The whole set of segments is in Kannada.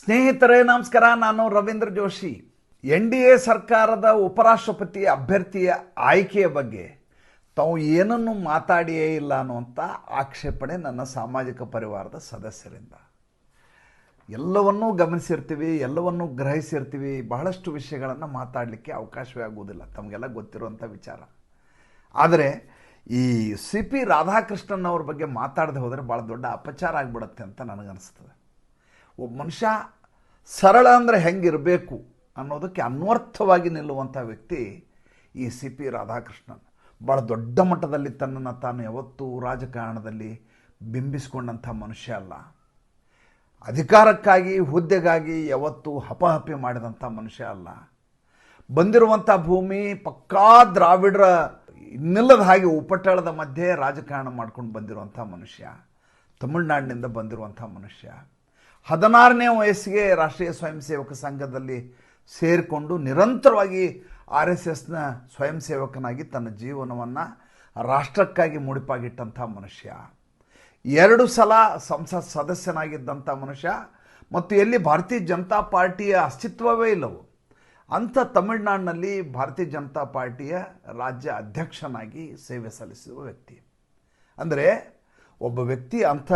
ಸ್ನೇಹಿತರೇ ನಮಸ್ಕಾರ. ನಾನು ರವೀಂದ್ರ ಜೋಶಿ. NDA ಸರ್ಕಾರದ ಉಪರಾಷ್ಟ್ರಪತಿ ಅಭ್ಯರ್ಥಿಯ ಆಯ್ಕೆಯ ಬಗ್ಗೆ ತಾವು ಏನನ್ನು ಮಾತಾಡಿಯೇ ಇಲ್ಲ ಅನ್ನುವಂಥ ಆಕ್ಷೇಪಣೆ ನನ್ನ ಸಾಮಾಜಿಕ ಪರಿವಾರದ ಸದಸ್ಯರಿಂದ. ಎಲ್ಲವನ್ನೂ ಗಮನಿಸಿರ್ತೀವಿ, ಎಲ್ಲವನ್ನೂ ಗ್ರಹಿಸಿರ್ತೀವಿ. ಬಹಳಷ್ಟು ವಿಷಯಗಳನ್ನು ಮಾತಾಡಲಿಕ್ಕೆ ಅವಕಾಶವೇ ಆಗುವುದಿಲ್ಲ, ತಮಗೆಲ್ಲ ಗೊತ್ತಿರುವಂಥ ವಿಚಾರ. ಆದರೆ ಈ CP ರಾಧಾಕೃಷ್ಣನ್ ಅವ್ರ ಬಗ್ಗೆ ಮಾತಾಡದೆ ಹೋದರೆ ಭಾಳ ದೊಡ್ಡ ಅಪಚಾರ ಆಗಿಬಿಡುತ್ತೆ ಅಂತ ನನಗನ್ನಿಸ್ತದೆ. ಒಬ್ಬ ಮನುಷ್ಯ ಸರಳ ಅಂದರೆ ಹೆಂಗಿರಬೇಕು ಅನ್ನೋದಕ್ಕೆ ಅನ್ವರ್ಥವಾಗಿ ನಿಲ್ಲುವಂಥ ವ್ಯಕ್ತಿ ಈ CP ರಾಧಾಕೃಷ್ಣನ್. ಭಾಳ ದೊಡ್ಡ ಮಟ್ಟದಲ್ಲಿ ತನ್ನನ್ನು ತಾನು ಯಾವತ್ತೂ ರಾಜಕಾರಣದಲ್ಲಿ ಬಿಂಬಿಸ್ಕೊಂಡಂಥ ಮನುಷ್ಯ ಅಲ್ಲ. ಅಧಿಕಾರಕ್ಕಾಗಿ ಹುದ್ದೆಗಾಗಿ ಯಾವತ್ತೂ ಹಪಹಪಿ ಮಾಡಿದಂಥ ಮನುಷ್ಯ ಅಲ್ಲ. ಬಂದಿರುವಂಥ ಭೂಮಿ ಪಕ್ಕಾ ದ್ರಾವಿಡರ ಇನ್ನಿಲ್ಲದ ಹಾಗೆ ಉಪಟಳದ ಮಧ್ಯೆ ರಾಜಕಾರಣ ಮಾಡ್ಕೊಂಡು ಬಂದಿರುವಂಥ ಮನುಷ್ಯ. ತಮಿಳುನಾಡಿನಿಂದ ಬಂದಿರುವಂಥ ಮನುಷ್ಯ. 16ನೇ ವಯಸ್ಸಿಗೆ ರಾಷ್ಟ್ರೀಯ ಸ್ವಯಂ ಸೇವಕ ಸಂಘದಲ್ಲಿ ಸೇರಿಕೊಂಡು ನಿರಂತರವಾಗಿ RSSನ ಸ್ವಯಂ ಸೇವಕನಾಗಿ ತನ್ನ ಜೀವನವನ್ನು ರಾಷ್ಟ್ರಕ್ಕಾಗಿ ಮುಡಿಪಾಗಿಟ್ಟಂಥ ಮನುಷ್ಯ. 2 ಸಲ ಸಂಸತ್ ಸದಸ್ಯನಾಗಿದ್ದಂಥ ಮನುಷ್ಯ. ಮತ್ತು ಎಲ್ಲಿ ಭಾರತೀಯ ಜನತಾ ಪಾರ್ಟಿಯ ಅಸ್ತಿತ್ವವೇ ಇಲ್ಲವೋ ಅಂಥ ತಮಿಳುನಾಡಿನಲ್ಲಿ ಭಾರತೀಯ ಜನತಾ ಪಾರ್ಟಿಯ ರಾಜ್ಯ ಅಧ್ಯಕ್ಷನಾಗಿ ಸೇವೆ ಸಲ್ಲಿಸಿರುವ ವ್ಯಕ್ತಿ. ಅಂದರೆ ಒಬ್ಬ ವ್ಯಕ್ತಿ ಅಂಥ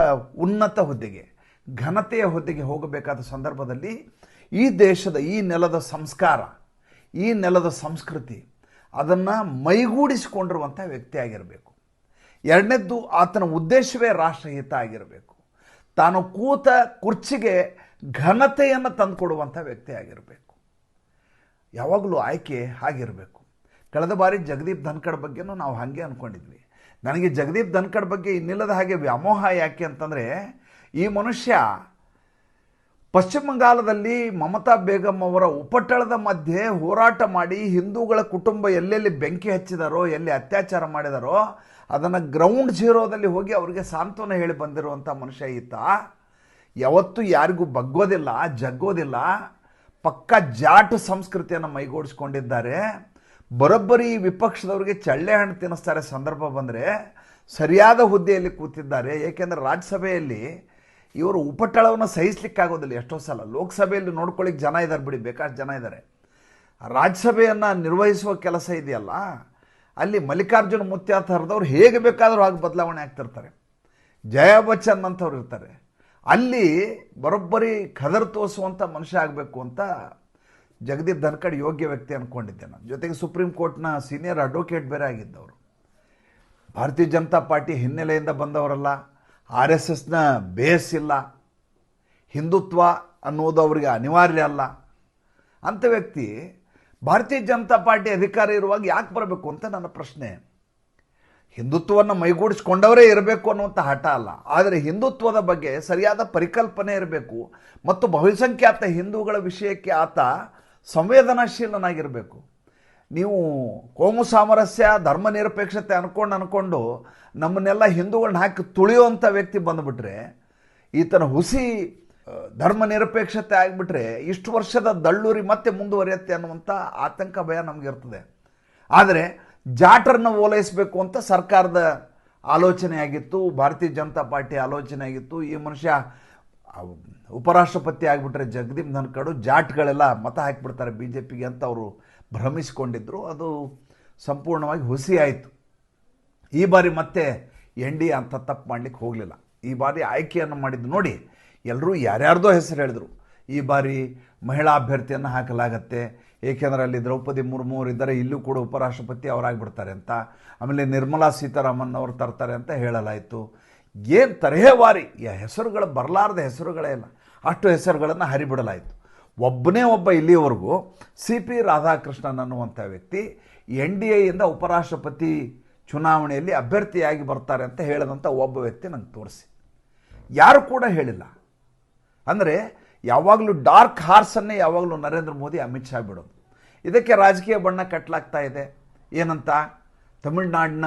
ಉನ್ನತ ಹುದ್ದೆಗೆ, ಘನತೆಯ ಹುದ್ದೆಗೆ ಹೋಗಬೇಕಾದ ಸಂದರ್ಭದಲ್ಲಿ ಈ ದೇಶದ, ಈ ನೆಲದ ಸಂಸ್ಕಾರ, ಈ ನೆಲದ ಸಂಸ್ಕೃತಿ ಅದನ್ನು ಮೈಗೂಡಿಸಿಕೊಂಡಿರುವಂಥ ವ್ಯಕ್ತಿ ಆಗಿರಬೇಕು. ಎರಡನೇದ್ದು, ಆತನ ಉದ್ದೇಶವೇ ರಾಷ್ಟ್ರಹಿತ ಆಗಿರಬೇಕು. ತಾನು ಕೂತ ಕುರ್ಚಿಗೆ ಘನತೆಯನ್ನು ತಂದುಕೊಡುವಂಥ ವ್ಯಕ್ತಿ ಆಗಿರಬೇಕು. ಯಾವಾಗಲೂ ಆಯ್ಕೆ ಹಾಗಿರಬೇಕು. ಕಳೆದ ಬಾರಿ ಜಗದೀಪ್ ಧನ್ಕಡ್ ಬಗ್ಗೆನೂ ನಾವು ಹಾಗೆ ಅಂದ್ಕೊಂಡಿದ್ವಿ. ನನಗೆ ಜಗದೀಪ್ ಧನ್ಕಡ್ ಬಗ್ಗೆ ಇನ್ನಿಲ್ಲದ ಹಾಗೆ ವ್ಯಾಮೋಹ ಯಾಕೆ ಅಂತಂದರೆ, ಈ ಮನುಷ್ಯ ಪಶ್ಚಿಮ ಬಂಗಾಳದಲ್ಲಿ ಮಮತಾ ಬೇಗಂ ಅವರ ಉಪಟಳದ ಮಧ್ಯೆ ಹೋರಾಟ ಮಾಡಿ ಹಿಂದೂಗಳ ಕುಟುಂಬ ಎಲ್ಲೆಲ್ಲಿ ಬೆಂಕಿ ಹಚ್ಚಿದಾರೋ, ಎಲ್ಲಿ ಅತ್ಯಾಚಾರ ಮಾಡಿದಾರೋ ಅದನ್ನು ಗ್ರೌಂಡ್ ಝೀರೋದಲ್ಲಿ ಹೋಗಿ ಅವರಿಗೆ ಸಾಂತ್ವನ ಹೇಳಿ ಬಂದಿರುವಂಥ ಮನುಷ್ಯ ಈತ. ಯಾವತ್ತೂ ಯಾರಿಗೂ ಬಗ್ಗೋದಿಲ್ಲ, ಜಗ್ಗೋದಿಲ್ಲ. ಪಕ್ಕ ಜಾಟ್ ಸಂಸ್ಕೃತಿಯನ್ನು ಮೈಗೂಡಿಸ್ಕೊಂಡಿದ್ದಾರೆ. ಬರೋಬ್ಬರಿ ವಿಪಕ್ಷದವರಿಗೆ ಚಳ್ಳೆ ಹಣ್ಣು ತಿನ್ನಿಸ್ತಾರೆ ಸಂದರ್ಭ ಬಂದರೆ. ಸರಿಯಾದ ಹುದ್ದೆಯಲ್ಲಿ ಕೂತಿದ್ದಾರೆ. ಏಕೆಂದರೆ ರಾಜ್ಯಸಭೆಯಲ್ಲಿ ಇವರು ಉಪಟಳವನ್ನು ಸಹಿಸಲಿಕ್ಕಾಗೋದಿಲ್ಲ. ಎಷ್ಟೋ ಸಲ ಲೋಕಸಭೆಯಲ್ಲಿ ನೋಡ್ಕೊಳ್ಳಿಕ್ಕೆ ಜನ ಇದ್ದಾರೆ ಬಿಡಿ, ಬೇಕಾಷ್ಟು ಜನ ಇದ್ದಾರೆ. ರಾಜ್ಯಸಭೆಯನ್ನು ನಿರ್ವಹಿಸುವ ಕೆಲಸ ಇದೆಯಲ್ಲ, ಅಲ್ಲಿ ಮಲ್ಲಿಕಾರ್ಜುನ ಮುತ್ಯ ಥರದವ್ರು ಹೇಗೆ ಬೇಕಾದರೂ ಹಾಗೆ ಬದಲಾವಣೆ ಆಗ್ತಿರ್ತಾರೆ. ಜಯಾ ಬಚ್ಚನ್ ಅಂತವ್ರು ಇರ್ತಾರೆ. ಅಲ್ಲಿ ಬರೋಬ್ಬರಿ ಖದರ್ ತೋರಿಸುವಂಥ ಮನುಷ್ಯ ಆಗಬೇಕು ಅಂತ ಜಗದೀಪ್ ಧನ್ಕಡ್ ಯೋಗ್ಯ ವ್ಯಕ್ತಿ ಅಂದ್ಕೊಂಡಿದ್ದೆ ನಾನು. ಜೊತೆಗೆ ಸುಪ್ರೀಂ ಕೋರ್ಟ್ನ ಸೀನಿಯರ್ ಅಡ್ವೊಕೇಟ್ ಬೇರೆ ಆಗಿದ್ದವರು. ಭಾರತೀಯ ಜನತಾ ಪಾರ್ಟಿ ಹಿನ್ನೆಲೆಯಿಂದ ಬಂದವರಲ್ಲ. RSSನ ಬೇಸ್ ಇಲ್ಲ. ಹಿಂದುತ್ವ ಅನ್ನೋದು ಅವರಿಗೆ ಅನಿವಾರ್ಯ ಅಲ್ಲ. ಅಂಥ ವ್ಯಕ್ತಿ ಭಾರತೀಯ ಜನತಾ ಪಾರ್ಟಿ ಅಧಿಕಾರ ಇರುವಾಗ ಯಾಕೆ ಬರಬೇಕು ಅಂತ ನನ್ನ ಪ್ರಶ್ನೆ. ಹಿಂದುತ್ವವನ್ನು ಮೈಗೂಡಿಸ್ಕೊಂಡವರೇ ಇರಬೇಕು ಅನ್ನುವಂಥ ಹಠ ಅಲ್ಲ, ಆದರೆ ಹಿಂದುತ್ವದ ಬಗ್ಗೆ ಸರಿಯಾದ ಪರಿಕಲ್ಪನೆ ಇರಬೇಕು. ಮತ್ತು ಬಹುಸಂಖ್ಯಾತ ಹಿಂದೂಗಳ ವಿಷಯಕ್ಕೆ ಆತ ಸಂವೇದನಾಶೀಲನಾಗಿರಬೇಕು. ನೀವು ಕೋಮು ಸಾಮರಸ್ಯ, ಧರ್ಮ ನಿರಪೇಕ್ಷತೆ ಅನ್ಕೊಂಡು ನಮ್ಮನ್ನೆಲ್ಲ ಹಿಂದೂಗಳನ್ನ ಹಾಕಿ ತುಳಿಯುವಂಥ ವ್ಯಕ್ತಿ ಬಂದುಬಿಟ್ರೆ, ಈತನ ಹುಸಿ ಧರ್ಮ ನಿರಪೇಕ್ಷತೆ ಆಗಿಬಿಟ್ರೆ ಇಷ್ಟು ವರ್ಷದ ದಳ್ಳೂರಿ ಮತ್ತೆ ಮುಂದುವರಿಯುತ್ತೆ ಅನ್ನುವಂಥ ಆತಂಕ, ಭಯ ನಮಗಿರ್ತದೆ. ಆದರೆ ಜಾಟರನ್ನ ಓಲೈಸಬೇಕು ಅಂತ ಸರ್ಕಾರದ ಆಲೋಚನೆ ಆಗಿತ್ತು, ಭಾರತೀಯ ಜನತಾ ಪಾರ್ಟಿ ಆಲೋಚನೆ ಆಗಿತ್ತು. ಈ ಮನುಷ್ಯ ಉಪರಾಷ್ಟ್ರಪತಿ ಆಗಿಬಿಟ್ರೆ ಜಗದೀಪ್ ಧನ್ಕಡ್ ಜಾಟ್ಗಳೆಲ್ಲ ಮತ ಹಾಕಿಬಿಡ್ತಾರೆ BJPಗೆ ಅಂತ ಅವರು ಭ್ರಮಿಸಿಕೊಂಡಿದ್ದರು. ಅದು ಸಂಪೂರ್ಣವಾಗಿ ಹುಸಿ ಆಯಿತು. ಈ ಬಾರಿ ಮತ್ತೆ NDA ಅಂತ ತಪ್ಪು ಮಾಡಲಿಕ್ಕೆ ಹೋಗಲಿಲ್ಲ. ಈ ಬಾರಿ ಆಯ್ಕೆಯನ್ನು ಮಾಡಿದ್ದು ನೋಡಿ, ಎಲ್ಲರೂ ಯಾರ್ಯಾರ್ದೋ ಹೆಸರು ಹೇಳಿದರು. ಈ ಬಾರಿ ಮಹಿಳಾ ಅಭ್ಯರ್ಥಿಯನ್ನು ಹಾಕಲಾಗತ್ತೆ, ಏಕೆಂದರೆ ಅಲ್ಲಿ ದ್ರೌಪದಿ ಮುರ್ಮು ಅವರಿದ್ದಾರೆ, ಇಲ್ಲೂ ಕೂಡ ಉಪರಾಷ್ಟ್ರಪತಿ ಅವರಾಗಿಬಿಡ್ತಾರೆ ಅಂತ. ಆಮೇಲೆ ನಿರ್ಮಲಾ ಸೀತಾರಾಮನ್ ಅವರು ತರ್ತಾರೆ ಅಂತ ಹೇಳಲಾಯಿತು. ಏನು ತರಹೇವಾರಿ ಹೆಸರುಗಳು, ಬರಲಾರದ ಹೆಸರುಗಳೇ ಇಲ್ಲ, ಅಷ್ಟು ಹೆಸರುಗಳನ್ನು ಹರಿಬಿಡಲಾಯಿತು. ಒಬ್ಬನೇ ಒಬ್ಬ ಇಲ್ಲಿಯವರೆಗೂ CP ರಾಧಾಕೃಷ್ಣನ್ ಅನ್ನುವಂಥ ವ್ಯಕ್ತಿ NDAಯಿಂದ ಉಪರಾಷ್ಟ್ರಪತಿ ಚುನಾವಣೆಯಲ್ಲಿ ಅಭ್ಯರ್ಥಿಯಾಗಿ ಬರ್ತಾರೆ ಅಂತ ಹೇಳಿದಂಥ ಒಬ್ಬ ವ್ಯಕ್ತಿ ನಂಗೆ ತೋರಿಸಿ. ಯಾರು ಕೂಡ ಹೇಳಿಲ್ಲ. ಅಂದರೆ ಯಾವಾಗಲೂ ಡಾರ್ಕ್ ಹಾರ್ಸನ್ನೇ ಯಾವಾಗಲೂ ನರೇಂದ್ರ ಮೋದಿ, ಅಮಿತ್ ಶಾ ಬಿಡೋದು. ಇದಕ್ಕೆ ರಾಜಕೀಯ ಬಣ್ಣ ಕಟ್ಟಲಾಗ್ತಾ ಇದೆ. ಏನಂತ, ತಮಿಳುನಾಡಿನ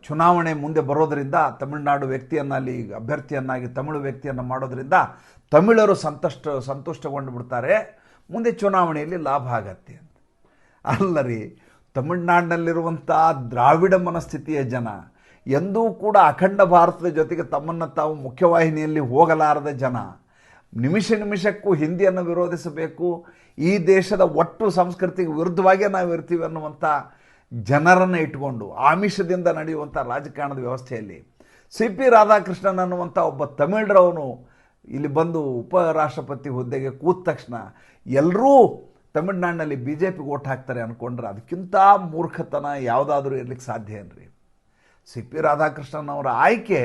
ಚುನಾವಣೆ ಮುಂದೆ ಬರೋದರಿಂದ, ತಮಿಳುನಾಡು ವ್ಯಕ್ತಿಯನ್ನು ಅಲ್ಲಿ ಅಭ್ಯರ್ಥಿಯನ್ನಾಗಿ ತಮಿಳು ವ್ಯಕ್ತಿಯನ್ನು ಮಾಡೋದರಿಂದ ತಮಿಳರು ಸಂತುಷ್ಟಗೊಂಡು ಬಿಡ್ತಾರೆ, ಮುಂದೆ ಚುನಾವಣೆಯಲ್ಲಿ ಲಾಭ ಆಗತ್ತೆ ಅಂತ. ಅಲ್ಲ ರೀ, ತಮಿಳುನಾಡಿನಲ್ಲಿರುವಂಥ ದ್ರಾವಿಡ ಮನಸ್ಥಿತಿಯ ಜನ ಎಂದೂ ಕೂಡ ಅಖಂಡ ಭಾರತದ ಜೊತೆಗೆ ತಮ್ಮನ್ನು ತಾವು ಮುಖ್ಯವಾಹಿನಿಯಲ್ಲಿ ಹೋಗಲಾರದ ಜನ, ನಿಮಿಷಕ್ಕೂ ಹಿಂದಿಯನ್ನು ವಿರೋಧಿಸಬೇಕು, ಈ ದೇಶದ ಒಟ್ಟು ಸಂಸ್ಕೃತಿಗೆ ವಿರುದ್ಧವಾಗೇ ನಾವು ಇರ್ತೀವಿ ಅನ್ನುವಂಥ ಜನರನ್ನು ಇಟ್ಕೊಂಡು ಆಮಿಷದಿಂದ ನಡೆಯುವಂಥ ರಾಜಕಾರಣದ ವ್ಯವಸ್ಥೆಯಲ್ಲಿ ಸಿ ಪಿ ರಾಧಾಕೃಷ್ಣನ್ ಅನ್ನುವಂಥ ಒಬ್ಬ ತಮಿಳರವನು ಇಲ್ಲಿ ಬಂದು ಉಪರಾಷ್ಟ್ರಪತಿ ಹುದ್ದೆಗೆ ಕೂತ ತಕ್ಷಣ ಎಲ್ಲರೂ ತಮಿಳ್ನಾಡಿನಲ್ಲಿ ಬಿ ಜೆ ಪಿಗೆ ಓಟ್ ಹಾಕ್ತಾರೆ ಅಂದ್ಕೊಂಡ್ರೆ ಅದಕ್ಕಿಂತ ಮೂರ್ಖತನ ಯಾವುದಾದ್ರೂ ಇರಲಿಕ್ಕೆ ಸಾಧ್ಯ ಏನ್ರಿ. ಸಿ ಪಿ ರಾಧಾಕೃಷ್ಣನ್ ಅವರ ಆಯ್ಕೆ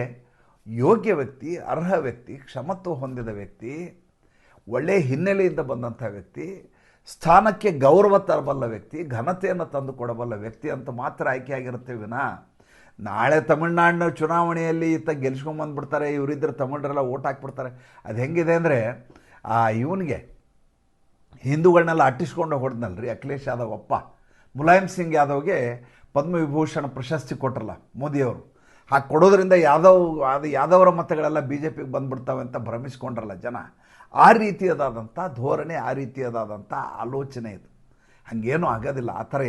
ಯೋಗ್ಯ ವ್ಯಕ್ತಿ, ಅರ್ಹ ವ್ಯಕ್ತಿ, ಕ್ಷಮತ್ವ ಹೊಂದಿದ ವ್ಯಕ್ತಿ, ಒಳ್ಳೆಯ ಹಿನ್ನೆಲೆಯಿಂದ ಬಂದಂಥ ವ್ಯಕ್ತಿ, ಸ್ಥಾನಕ್ಕೆ ಗೌರವ ತರಬಲ್ಲ ವ್ಯಕ್ತಿ, ಘನತೆಯನ್ನು ತಂದು ಕೊಡಬಲ್ಲ ವ್ಯಕ್ತಿ ಅಂತ ಮಾತ್ರ ಆಯ್ಕೆಯಾಗಿರುತ್ತೆ ವಿನಾ ನಾಳೆ ತಮಿಳ್ನಾಡಿನ ಚುನಾವಣೆಯಲ್ಲಿ ಈತ ಗೆಲ್ಸ್ಕೊಂಬಂದ್ಬಿಡ್ತಾರೆ, ಇವರಿದ್ದರೆ ತಮಿಳರೆಲ್ಲ ಓಟ್ ಹಾಕ್ಬಿಡ್ತಾರೆ. ಅದು ಹೆಂಗಿದೆ ಅಂದರೆ ಇವನಿಗೆ ಹಿಂದೂಗಳನ್ನೆಲ್ಲ ಅಟ್ಟಿಸ್ಕೊಂಡು ಹೊಡೆದ್ನಲ್ರಿ ಅಖಿಲೇಶ್ ಯಾದವ್ ಅಪ್ಪ ಮುಲಾಯಂ ಸಿಂಗ್ ಯಾದವ್ಗೆ ಪದ್ಮವಿಭೂಷಣ ಪ್ರಶಸ್ತಿ ಕೊಟ್ರಲ್ಲ ಮೋದಿಯವರು. ಹಾಗೆ ಕೊಡೋದ್ರಿಂದ ಯಾದವರ ಮತಗಳೆಲ್ಲ ಬಿ ಜೆ ಪಿಗೆ ಬಂದ್ಬಿಡ್ತವೆ ಅಂತ ಭ್ರಮಿಸ್ಕೊಂಡ್ರಲ್ಲ ಜನ. ಆ ರೀತಿಯದಾದಂಥ ಧೋರಣೆ, ಆ ರೀತಿಯದಾದಂಥ ಆಲೋಚನೆ ಇದು. ಹಾಗೇನೂ ಆಗೋದಿಲ್ಲ. ಆ ಥರ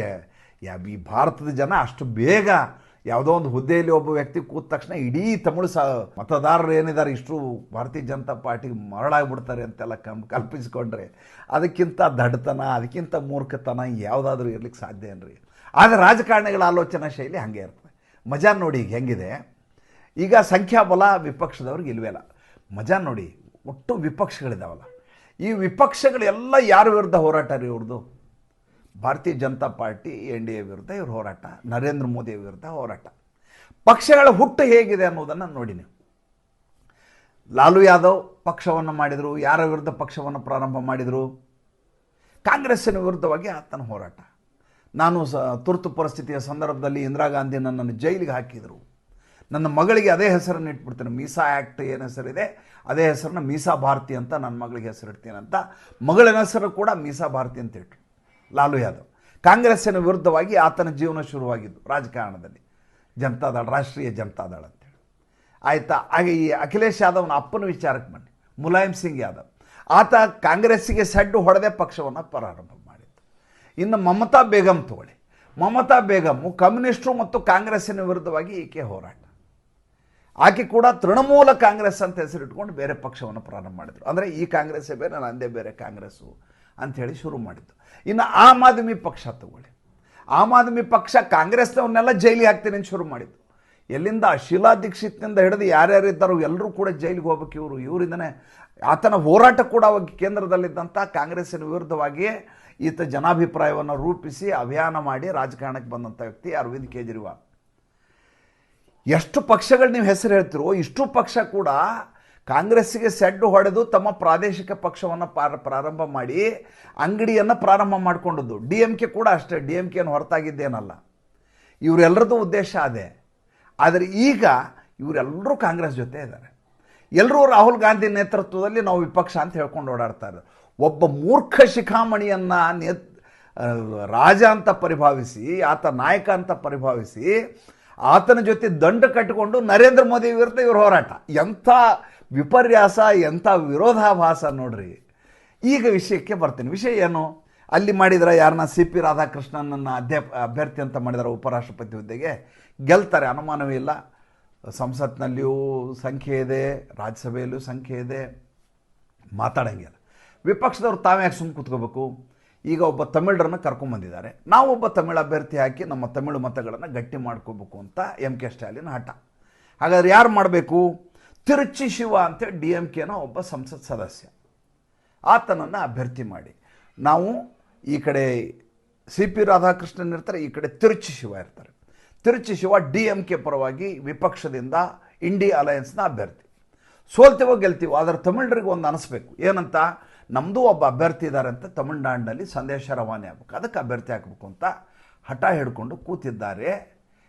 ಈ ಭಾರತದ ಜನ ಅಷ್ಟು ಬೇಗ ಯಾವುದೋ ಒಂದು ಹುದ್ದೆಯಲ್ಲಿ ಒಬ್ಬ ವ್ಯಕ್ತಿ ಕೂತ ತಕ್ಷಣ ಇಡೀ ತಮಿಳು ಮತದಾರರು ಏನಿದ್ದಾರೆ ಇಷ್ಟು ಭಾರತೀಯ ಜನತಾ ಪಾರ್ಟಿಗೆ ಮರಳಾಗ್ಬಿಡ್ತಾರೆ ಅಂತೆಲ್ಲ ಕಲ್ಪಿಸಿಕೊಂಡ್ರೆ ಅದಕ್ಕಿಂತ ದಡ್ತನ, ಅದಕ್ಕಿಂತ ಮೂರ್ಖತನ ಯಾವುದಾದ್ರೂ ಇರ್ಲಿಕ್ಕೆ ಸಾಧ್ಯ ಏನ್ರಿ. ಆದರೆ ರಾಜಕಾರಣಿಗಳ ಆಲೋಚನಾ ಶೈಲಿ ಹಾಗೆ ಇರ್ತದೆ. ಮಜಾ ನೋಡಿ ಈಗ ಹೆಂಗಿದೆ. ಈಗ ಸಂಖ್ಯಾಬಲ ವಿಪಕ್ಷದವ್ರಿಗೆ ಇಲ್ವೇಲ್ಲ. ಮಜಾ ನೋಡಿ, ಒಟ್ಟು ವಿಪಕ್ಷಗಳಿದಾವಲ್ಲ, ಈ ವಿಪಕ್ಷಗಳೆಲ್ಲ ಯಾರ ವಿರುದ್ಧ ಹೋರಾಟ ರೀ ಇವ್ರದ್ದು? ಭಾರತೀಯ ಜನತಾ ಪಾರ್ಟಿ NDA ವಿರುದ್ಧ ಇವ್ರ ಹೋರಾಟ, ನರೇಂದ್ರ ಮೋದಿ ವಿರುದ್ಧ ಹೋರಾಟ. ಪಕ್ಷಗಳ ಹುಟ್ಟು ಹೇಗಿದೆ ಅನ್ನೋದನ್ನು ನೋಡಿ ನೀವು. ಲಾಲು ಯಾದವ್ ಪಕ್ಷವನ್ನು ಮಾಡಿದರು. ಯಾರ ವಿರುದ್ಧ ಪಕ್ಷವನ್ನು ಪ್ರಾರಂಭ ಮಾಡಿದರು? ಕಾಂಗ್ರೆಸ್ಸಿನ ವಿರುದ್ಧವಾಗಿ ಆತನ ಹೋರಾಟ. ನಾನು ತುರ್ತು ಪರಿಸ್ಥಿತಿಯ ಸಂದರ್ಭದಲ್ಲಿ ಇಂದಿರಾ ಗಾಂಧಿ ನನ್ನನ್ನು ಜೈಲಿಗೆ ಹಾಕಿದರು. ನನ್ನ ಮಗಳಿಗೆ ಅದೇ ಹೆಸರನ್ನು ಇಟ್ಬಿಡ್ತೇನೆ, ಮೀಸಾ ಆ್ಯಕ್ಟ್ ಏನು ಹೆಸರಿದೆ ಅದೇ ಹೆಸರನ್ನ ಮೀಸಾ ಭಾರತಿ ಅಂತ ನನ್ನ ಮಗಳಿಗೆ ಹೆಸರಿಡ್ತೀನಿ ಅಂತ ಮಗಳಿನ ಹೆಸರು ಕೂಡ ಮೀಸಾ ಭಾರತಿ ಅಂತ ಇಟ್ಟರು ಲಾಲು ಯಾದವ್. ಕಾಂಗ್ರೆಸ್ಸಿನ ವಿರುದ್ಧವಾಗಿ ಆತನ ಜೀವನ ಶುರುವಾಗಿದ್ದು ರಾಜಕಾರಣದಲ್ಲಿ, ಜನತಾದಳ, ರಾಷ್ಟ್ರೀಯ ಜನತಾದಳ ಅಂತೇಳಿ. ಆಯಿತಾ? ಹಾಗೆ ಈ ಅಖಿಲೇಶ್ ಯಾದವ್ನ ಅಪ್ಪನ ವಿಚಾರಕ್ಕೆ ಬನ್ನಿ. ಮುಲಾಯಂ ಸಿಂಗ್ ಯಾದವ್ ಆತ ಕಾಂಗ್ರೆಸ್ಸಿಗೆ ಸಡ್ಡು ಹೊಡೆದೇ ಪಕ್ಷವನ್ನು ಪ್ರಾರಂಭ ಮಾಡಿದ್ದು. ಇನ್ನು ಮಮತಾ ಬೇಗಂ ತಗೊಳ್ಳಿ. ಮಮತಾ ಬೇಗಮ್ ಕಮ್ಯುನಿಸ್ಟರು ಮತ್ತು ಕಾಂಗ್ರೆಸ್ಸಿನ ವಿರುದ್ಧವಾಗಿ ಈಕೆ ಹೋರಾಟ. ಆಕೆ ಕೂಡ ತೃಣಮೂಲ ಕಾಂಗ್ರೆಸ್ ಅಂತ ಹೆಸರಿಟ್ಕೊಂಡು ಬೇರೆ ಪಕ್ಷವನ್ನು ಪ್ರಾರಂಭ ಮಾಡಿದರು. ಅಂದರೆ ಈ ಕಾಂಗ್ರೆಸ್ಸೇ ಬೇರೆ, ನಂದೇ ಬೇರೆ ಕಾಂಗ್ರೆಸ್ಸು ಅಂಥೇಳಿ ಶುರು ಮಾಡಿದ್ದು. ಇನ್ನು ಆಮ್ ಆದ್ಮಿ ಪಕ್ಷ ತಗೊಳ್ಳಿ. ಆಮ್ ಆದ್ಮಿ ಪಕ್ಷ ಕಾಂಗ್ರೆಸ್ನವನ್ನೆಲ್ಲ ಜೈಲಿಗೆ ಹಾಕ್ತೀನಿ ಅಂತ ಶುರು ಮಾಡಿದ್ದು. ಎಲ್ಲಿಂದ? ಶೀಲಾ ದೀಕ್ಷಿತ್ನಿಂದ ಹಿಡಿದು ಯಾರ್ಯಾರಿದ್ದಾರೋ ಎಲ್ಲರೂ ಕೂಡ ಜೈಲಿಗೆ ಹೋಗ್ಬೇಕು ಇವರಿಂದನೇ. ಆತನ ಹೋರಾಟ ಕೂಡ ಅವಾಗ ಕೇಂದ್ರದಲ್ಲಿದ್ದಂಥ ಕಾಂಗ್ರೆಸ್ಸಿನ ವಿರುದ್ಧವಾಗಿಯೇ ಈತ ಜನಾಭಿಪ್ರಾಯವನ್ನು ರೂಪಿಸಿ ಅಭಿಯಾನ ಮಾಡಿ ರಾಜಕಾರಣಕ್ಕೆ ಬಂದಂಥ ವ್ಯಕ್ತಿ ಅರವಿಂದ್ ಕೇಜ್ರಿವಾಲ್. ಎಷ್ಟು ಪಕ್ಷಗಳು ನೀವು ಹೆಸರು ಹೇಳ್ತಿರೋ ಇಷ್ಟು ಪಕ್ಷ ಕೂಡ ಕಾಂಗ್ರೆಸ್ಸಿಗೆ ಸೆಡ್ಡು ಹೊಡೆದು ತಮ್ಮ ಪ್ರಾದೇಶಿಕ ಪಕ್ಷವನ್ನು ಪ್ರಾರಂಭ ಮಾಡಿ ಅಂಗಡಿಯನ್ನು ಪ್ರಾರಂಭ ಮಾಡಿಕೊಂಡದ್ದು. DMK ಕೂಡ ಅಷ್ಟೇ, DMK ಹೊರತಾಗಿದ್ದೇನಲ್ಲ. ಇವರೆಲ್ಲರದ್ದು ಉದ್ದೇಶ ಅದೇ. ಆದರೆ ಈಗ ಇವರೆಲ್ಲರೂ ಕಾಂಗ್ರೆಸ್ ಜೊತೆ ಇದ್ದಾರೆ. ಎಲ್ಲರೂ ರಾಹುಲ್ ಗಾಂಧಿ ನೇತೃತ್ವದಲ್ಲಿ ನಾವು ವಿಪಕ್ಷ ಅಂತ ಹೇಳ್ಕೊಂಡು ಓಡಾಡ್ತಾರೆ. ಒಬ್ಬ ಮೂರ್ಖ ಶಿಖಾಮಣಿಯನ್ನು ರಾಜ ಅಂತ ಪರಿಭಾವಿಸಿ, ಆತ ನಾಯಕ ಅಂತ ಪರಿಭಾವಿಸಿ, ಆತನ ಜೊತೆ ದಂಡ ಕಟ್ಟಿಕೊಂಡು ನರೇಂದ್ರ ಮೋದಿ ವಿರುದ್ಧ ಇವ್ರ ಹೋರಾಟ. ಎಂಥ ವಿಪರ್ಯಾಸ, ಎಂಥ ವಿರೋಧಾಭಾಸ ನೋಡ್ರಿ. ಈಗ ವಿಷಯಕ್ಕೆ ಬರ್ತೀನಿ. ವಿಷಯ ಏನು? ಅಲ್ಲಿ ಮಾಡಿದ್ರೆ ಯಾರನ್ನ ಸಿ ಪಿ ರಾಧಾಕೃಷ್ಣನನ್ನು ಅಭ್ಯರ್ಥಿ ಅಂತ ಮಾಡಿದಾರೆ ಉಪರಾಷ್ಟ್ರಪತಿ ಹುದ್ದೆಗೆ, ಗೆಲ್ತಾರೆ, ಅನುಮಾನವೇ ಇಲ್ಲ. ಸಂಸತ್ನಲ್ಲಿಯೂ ಸಂಖ್ಯೆ ಇದೆ, ರಾಜ್ಯಸಭೆಯಲ್ಲೂ ಸಂಖ್ಯೆ ಇದೆ, ಮಾತಾಡೋಂಗಿಲ್ಲ. ವಿಪಕ್ಷದವ್ರು ತಾವೇ ಯಾಕೆ ಸುಮ್ಮನೆ ಕೂತ್ಕೋಬೇಕು? ಈಗ ಒಬ್ಬ ತಮಿಳರನ್ನು ಕರ್ಕೊಂಬಂದಿದ್ದಾರೆ, ನಾವು ಒಬ್ಬ ತಮಿಳು ಅಭ್ಯರ್ಥಿ ಹಾಕಿ ನಮ್ಮ ತಮಿಳು ಮತಗಳನ್ನು ಗಟ್ಟಿ ಮಾಡ್ಕೋಬೇಕು ಅಂತ MK ಸ್ಟಾಲಿನ್ ಹಠ. ಹಾಗಾದ್ರೆ ಯಾರು ಮಾಡಬೇಕು? ತಿರುಚಿ ಶಿವ ಅಂತೇಳಿ DMKನ ಒಬ್ಬ ಸಂಸತ್ ಸದಸ್ಯ, ಆತನನ್ನು ಅಭ್ಯರ್ಥಿ ಮಾಡಿ. ನಾವು ಈ ಕಡೆ ಸಿ ಪಿ ರಾಧಾಕೃಷ್ಣನ್ ಇರ್ತಾರೆ, ಈ ಕಡೆ ತಿರುಚಿ ಶಿವ ಇರ್ತಾರೆ. ತಿರುಚಿ ಶಿವ DMK ಪರವಾಗಿ ವಿಪಕ್ಷದಿಂದ ಇಂಡಿಯಾ ಅಲಯನ್ಸ್ನ ಅಭ್ಯರ್ಥಿ. ಸೋಲ್ತೀವೋ ಗೆಲ್ತೀವೋ, ಆದರೆ ತಮಿಳರಿಗೆ ಒಂದು ಅನಿಸ್ಬೇಕು, ಏನಂತ, ನಮ್ಮದು ಒಬ್ಬ ಅಭ್ಯರ್ಥಿ ಇದ್ದಾರೆ ಅಂತ ತಮಿಳ್ನಾಡಿನಲ್ಲಿ ಸಂದೇಶ ರವಾನೆ ಆಗಬೇಕು, ಅದಕ್ಕೆ ಅಭ್ಯರ್ಥಿ ಹಾಕಬೇಕು ಅಂತ ಹಠ ಹಿಡ್ಕೊಂಡು ಕೂತಿದ್ದಾರೆ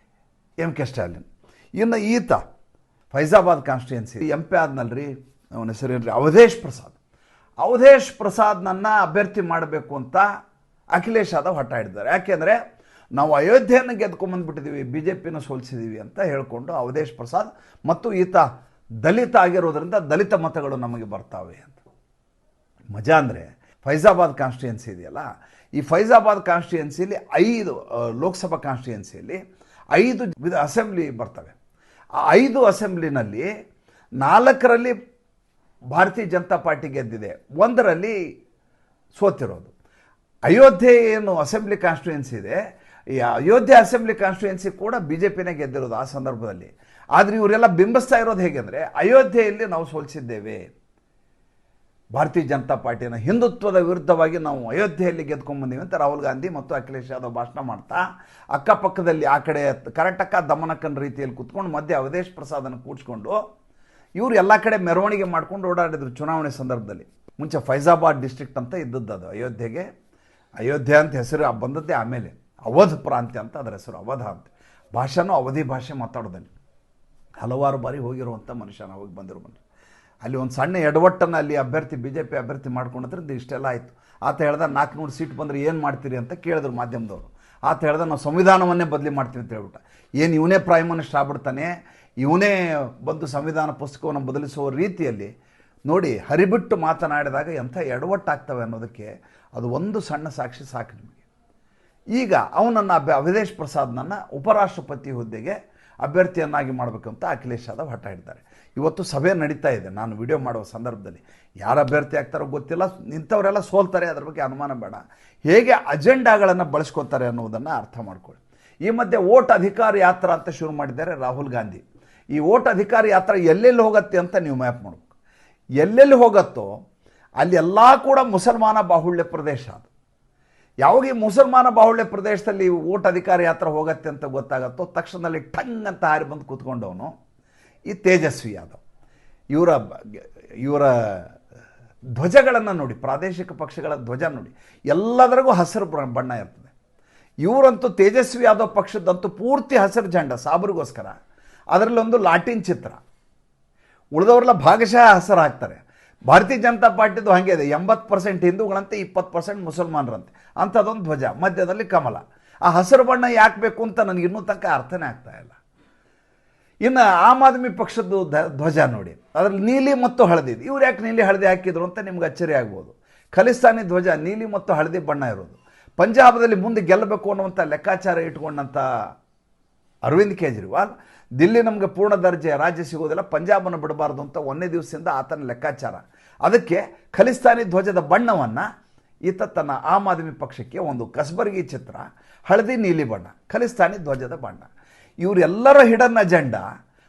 MK ಸ್ಟಾಲಿನ್. ಇನ್ನು ಈತ ಫೈಜಾಬಾದ್ ಕಾನ್ಸ್ಟಿಟ್ಯೂನ್ಸಿ MP ಆದ್ನಲ್ರಿ, ಅವನ ಹೆಸರೇನ್ರಿ, ಅವಧೇಶ್ ಪ್ರಸಾದ್ನನ್ನು ಅಭ್ಯರ್ಥಿ ಮಾಡಬೇಕು ಅಂತ ಅಖಿಲೇಶ್ ಯಾದವ್ ಹಠ ಹಿಡಿದ್ದಾರೆ. ಯಾಕೆಂದರೆ ನಾವು ಅಯೋಧ್ಯೆಯನ್ನು ಗೆದ್ಕೊಂಬಂದ್ಬಿಟ್ಟಿದ್ದೀವಿ, BJPನ ಸೋಲಿಸಿದ್ದೀವಿ ಅಂತ ಹೇಳಿಕೊಂಡು ಅವಧೇಶ್ ಪ್ರಸಾದ್, ಮತ್ತು ಈತ ದಲಿತ ಆಗಿರೋದ್ರಿಂದ ದಲಿತ ಮತಗಳು ನಮಗೆ ಬರ್ತಾವೆ ಅಂತ. ಮಜಾ ಅಂದರೆ ಫೈಜಾಬಾದ್ ಕಾನ್ಸ್ಟಿಟ್ಯೂನ್ಸಿ ಇದೆಯಲ್ಲ, ಈ ಫೈಜಾಬಾದ್ ಕಾನ್ಸ್ಟಿಟ್ಯೂನ್ಸಿಯಲ್ಲಿ 5 ಲೋಕಸಭಾ ಕಾನ್ಸ್ಟಿಟ್ಯೂನ್ಸಿಯಲ್ಲಿ 5 ಅಸೆಂಬ್ಲಿ ಬರ್ತವೆ. ಆ 5 ಅಸೆಂಬ್ಲಿನಲ್ಲಿ 4ರಲ್ಲಿ ಭಾರತೀಯ ಜನತಾ ಪಾರ್ಟಿ ಗೆದ್ದಿದೆ, 1ರಲ್ಲಿ ಸೋತಿರೋದು. ಅಯೋಧ್ಯೆ ಏನು ಅಸೆಂಬ್ಲಿ ಕಾನ್ಸ್ಟಿಟ್ಯೂಯೆನ್ಸಿ ಇದೆ, ಈ ಅಯೋಧ್ಯೆ ಅಸೆಂಬ್ಲಿ ಕಾನ್ಸ್ಟಿಟ್ಯೂಯೆನ್ಸಿ ಕೂಡ ಬಿ ಜೆ ಪಿನೇ ಗೆದ್ದಿರೋದು ಆ ಸಂದರ್ಭದಲ್ಲಿ. ಆದರೆ ಇವರೆಲ್ಲ ಬಿಂಬಿಸ್ತಾ ಇರೋದು ಹೇಗೆ ಅಂದರೆ, ಅಯೋಧ್ಯೆಯಲ್ಲಿ ನಾವು ಸೋಲಿಸಿದ್ದೇವೆ ಭಾರತೀಯ ಜನತಾ ಪಾರ್ಟಿನ, ಹಿಂದುತ್ವದ ವಿರುದ್ಧವಾಗಿ ನಾವು ಅಯೋಧ್ಯೆಯಲ್ಲಿ ಗೆದ್ಕೊಂಡ್ಬಂದೀವಿ ಅಂತ ರಾಹುಲ್ ಗಾಂಧಿ ಮತ್ತು ಅಖಿಲೇಶ್ ಯಾದವ್ ಭಾಷಣ ಮಾಡ್ತಾ, ಅಕ್ಕಪಕ್ಕದಲ್ಲಿ ಆ ಕಡೆ ಕರ್ನಾಟಕ ದಮನಕನ್ ರೀತಿಯಲ್ಲಿ ಕೂತ್ಕೊಂಡು ಮಧ್ಯೆ ಅವಧೇಶ್ ಪ್ರಸಾದನ ಕೂಡ್ಸ್ಕೊಂಡು ಇವರು ಎಲ್ಲ ಕಡೆ ಮೆರವಣಿಗೆ ಮಾಡ್ಕೊಂಡು ಓಡಾಡಿದ್ರು ಚುನಾವಣೆ ಸಂದರ್ಭದಲ್ಲಿ. ಮುಂಚೆ ಫೈಜಾಬಾದ್ ಡಿಸ್ಟ್ರಿಕ್ಟ್ ಅಂತ ಇದ್ದದ್ದು ಅದು ಅಯೋಧ್ಯೆಗೆ. ಅಯೋಧ್ಯೆ ಅಂತ ಹೆಸರು ಬಂದದ್ದೇ ಆಮೇಲೆ, ಅವಧ್ ಪ್ರಾಂತ್ಯ ಅಂತ ಅದರ ಹೆಸರು, ಅವಧ ಅಂತ. ಭಾಷೆನೂ ಅವಧಿ ಭಾಷೆ ಮಾತಾಡೋದಲ್ಲಿ ಹಲವಾರು ಬಾರಿ ಹೋಗಿರುವಂಥ ಮನುಷ್ಯ, ನಾವು ಹೋಗಿ ಬಂದಿರೋ ಮನುಷ್ಯ. ಅಲ್ಲಿ ಒಂದು ಸಣ್ಣ ಎಡವಟ್ಟನ್ನು ಅಲ್ಲಿ ಅಭ್ಯರ್ಥಿ ಬಿ ಜೆ ಪಿ ಅಭ್ಯರ್ಥಿ ಮಾಡ್ಕೊಂಡ್ರಿಂದ ಇಷ್ಟೆಲ್ಲ ಆಯಿತು. ಆತ ಹೇಳ್ದ 400 ಸೀಟ್ ಬಂದರೆ ಏನು ಮಾಡ್ತೀರಿ ಅಂತ ಕೇಳಿದ್ರು ಮಾಧ್ಯಮದವರು. ಆತ ಹೇಳ್ದ ನಾವು ಸಂವಿಧಾನವನ್ನೇ ಬದಲಿ ಮಾಡ್ತೀವಿ ಅಂತ ಹೇಳ್ಬಿಟ್ಟ. ಏನು ಇವನೇ ಪ್ರೈಮ್ ಮಿನಿಸ್ಟರ್ ಆಗ್ಬಿಡ್ತಾನೆ, ಇವನೇ ಬಂದು ಸಂವಿಧಾನ ಪುಸ್ತಕವನ್ನು ಬದಲಿಸುವ ರೀತಿಯಲ್ಲಿ ನೋಡಿ ಹರಿಬಿಟ್ಟು ಮಾತನಾಡಿದಾಗ ಎಂಥ ಎಡವಟ್ಟಾಗ್ತವೆ ಅನ್ನೋದಕ್ಕೆ ಅದು ಒಂದು ಸಣ್ಣ ಸಾಕ್ಷಿ ಸಾಕು ನಿಮಗೆ. ಈಗ ಅವನನ್ನು ಅವಧೇಶ್ ಪ್ರಸಾದ್ನನ್ನು ಉಪರಾಷ್ಟ್ರಪತಿ ಹುದ್ದೆಗೆ ಅಭ್ಯರ್ಥಿಯನ್ನಾಗಿ ಮಾಡಬೇಕಂತ ಅಖಿಲೇಶ್ ಯಾದವ್ ಹಠ ಹಿಡ್ತಾರೆ. ಇವತ್ತು ಸಭೆ ನಡೀತಾ ಇದೆ, ನಾನು ವಿಡಿಯೋ ಮಾಡುವ ಸಂದರ್ಭದಲ್ಲಿ. ಯಾರು ಅಭ್ಯರ್ಥಿ ಆಗ್ತಾರೋ ಗೊತ್ತಿಲ್ಲ, ನಿಂತವರೆಲ್ಲ ಸೋಲ್ತಾರೆ, ಅದರ ಬಗ್ಗೆ ಅನುಮಾನ ಬೇಡ. ಹೇಗೆ ಅಜೆಂಡಾಗಳನ್ನು ಬಳಸ್ಕೊತಾರೆ ಅನ್ನೋದನ್ನು ಅರ್ಥ ಮಾಡ್ಕೊಳ್ಳಿ. ಈ ಮಧ್ಯೆ ವೋಟ್ ಅಧಿಕಾರ ಯಾತ್ರಾ ಅಂತ ಶುರು ಮಾಡಿದ್ದಾರೆ ರಾಹುಲ್ ಗಾಂಧಿ. ಈ ವೋಟ್ ಅಧಿಕಾರ ಯಾತ್ರಾ ಎಲ್ಲೆಲ್ಲಿ ಹೋಗುತ್ತೆ ಅಂತ ನೀವು ಮ್ಯಾಪ್ ಮಾಡಬೇಕು. ಎಲ್ಲೆಲ್ಲಿ ಹೋಗುತ್ತೋ ಅಲ್ಲಿ ಎಲ್ಲ ಕೂಡ ಮುಸಲ್ಮಾನ ಬಾಹುಳ್ಯ ಪ್ರದೇಶ. ಅದು ಯಾವಾಗ ಈ ಮುಸಲ್ಮಾನ ಬಾಹುಳ್ಯ ಪ್ರದೇಶದಲ್ಲಿ ವೋಟ್ ಅಧಿಕಾರ ಯಾತ್ರೆ ಹೋಗುತ್ತೆ ಅಂತ ಗೊತ್ತಾಗತ್ತೋ ತಕ್ಷಣದಲ್ಲಿ ಟಂಗ್ ಅಂತ ಹಾರಿ ಬಂದು ಕೂತ್ಕೊಂಡವನು ಈ ತೇಜಸ್ವಿ ಯಾದವ್. ಇವರ ಧ್ವಜಗಳನ್ನು ನೋಡಿ, ಪ್ರಾದೇಶಿಕ ಪಕ್ಷಗಳ ಧ್ವಜ ನೋಡಿ, ಎಲ್ಲದರಿಗೂ ಹಸಿರು ಬಣ್ಣ ಇರ್ತದೆ. ಇವರಂತೂ ತೇಜಸ್ವಿ ಯಾದವ್ ಪಕ್ಷದಂತೂ ಪೂರ್ತಿ ಹಸಿರು ಜೆಂಡ ಸಾಬ್ರಿಗೋಸ್ಕರ, ಅದರಲ್ಲೊಂದು ಲಾಟಿನ್ ಚಿತ್ರ. ಉಳಿದವರೆಲ್ಲ ಭಾಗಶಃ ಹಸಿರು ಹಾಕ್ತಾರೆ. ಭಾರತೀಯ ಜನತಾ ಪಾರ್ಟಿದು ಹಾಗೆ ಇದೆ, 80% ಹಿಂದೂಗಳಂತೆ, 20% ಮುಸಲ್ಮಾನರಂತೆ. ಅಂಥದ್ದೊಂದು ಧ್ವಜ, ಮಧ್ಯದಲ್ಲಿ ಕಮಲ. ಆ ಹಸಿರು ಬಣ್ಣ ಯಾಕೆ ಬೇಕು ಅಂತ ನನಗೆ ಇನ್ನೂ ತನಕ ಅರ್ಥನೇ ಆಗ್ತಾ ಇಲ್ಲ. ಇನ್ನು ಆಮ್ ಆದ್ಮಿ ಪಕ್ಷದ್ದು ಧ್ವಜ ನೋಡಿ, ಅದರಲ್ಲಿ ನೀಲಿ ಮತ್ತು ಹಳದಿ. ಇವ್ರು ಯಾಕೆ ನೀಲಿ ಹಳದಿ ಹಾಕಿದ್ರು ಅಂತ ನಿಮ್ಗೆ ಅಚ್ಚರಿ ಆಗ್ಬೋದು. ಖಲಿಸ್ತಾನಿ ಧ್ವಜ ನೀಲಿ ಮತ್ತು ಹಳದಿ ಬಣ್ಣ ಇರೋದು. ಪಂಜಾಬದಲ್ಲಿ ಮುಂದೆ ಗೆಲ್ಲಬೇಕು ಅನ್ನುವಂಥ ಲೆಕ್ಕಾಚಾರ ಇಟ್ಕೊಂಡಂಥ ಅರವಿಂದ್ ಕೇಜ್ರಿವಾಲ್, ದಿಲ್ಲಿ ನಮಗೆ ಪೂರ್ಣ ದರ್ಜೆ ರಾಜ್ಯ ಸಿಗೋದಿಲ್ಲ, ಪಂಜಾಬನ್ನು ಬಿಡಬಾರ್ದು ಅಂತ 1ನೇ ದಿವಸದಿಂದ ಆತನ ಲೆಕ್ಕಾಚಾರ. ಅದಕ್ಕೆ ಖಲಿಸ್ತಾನಿ ಧ್ವಜದ ಬಣ್ಣವನ್ನು ಈತ ತನ್ನ ಆಮ್ ಆದ್ಮಿ ಪಕ್ಷಕ್ಕೆ ಒಂದು ಕಸ್ಬರ್ಗಿ ಚಿತ್ರ, ಹಳದಿ ನೀಲಿ ಬಣ್ಣ, ಖಲಿಸ್ತಾನಿ ಧ್ವಜದ ಬಣ್ಣ. ಇವರೆಲ್ಲರ ಹಿಡನ್ ಅಜೆಂಡಾ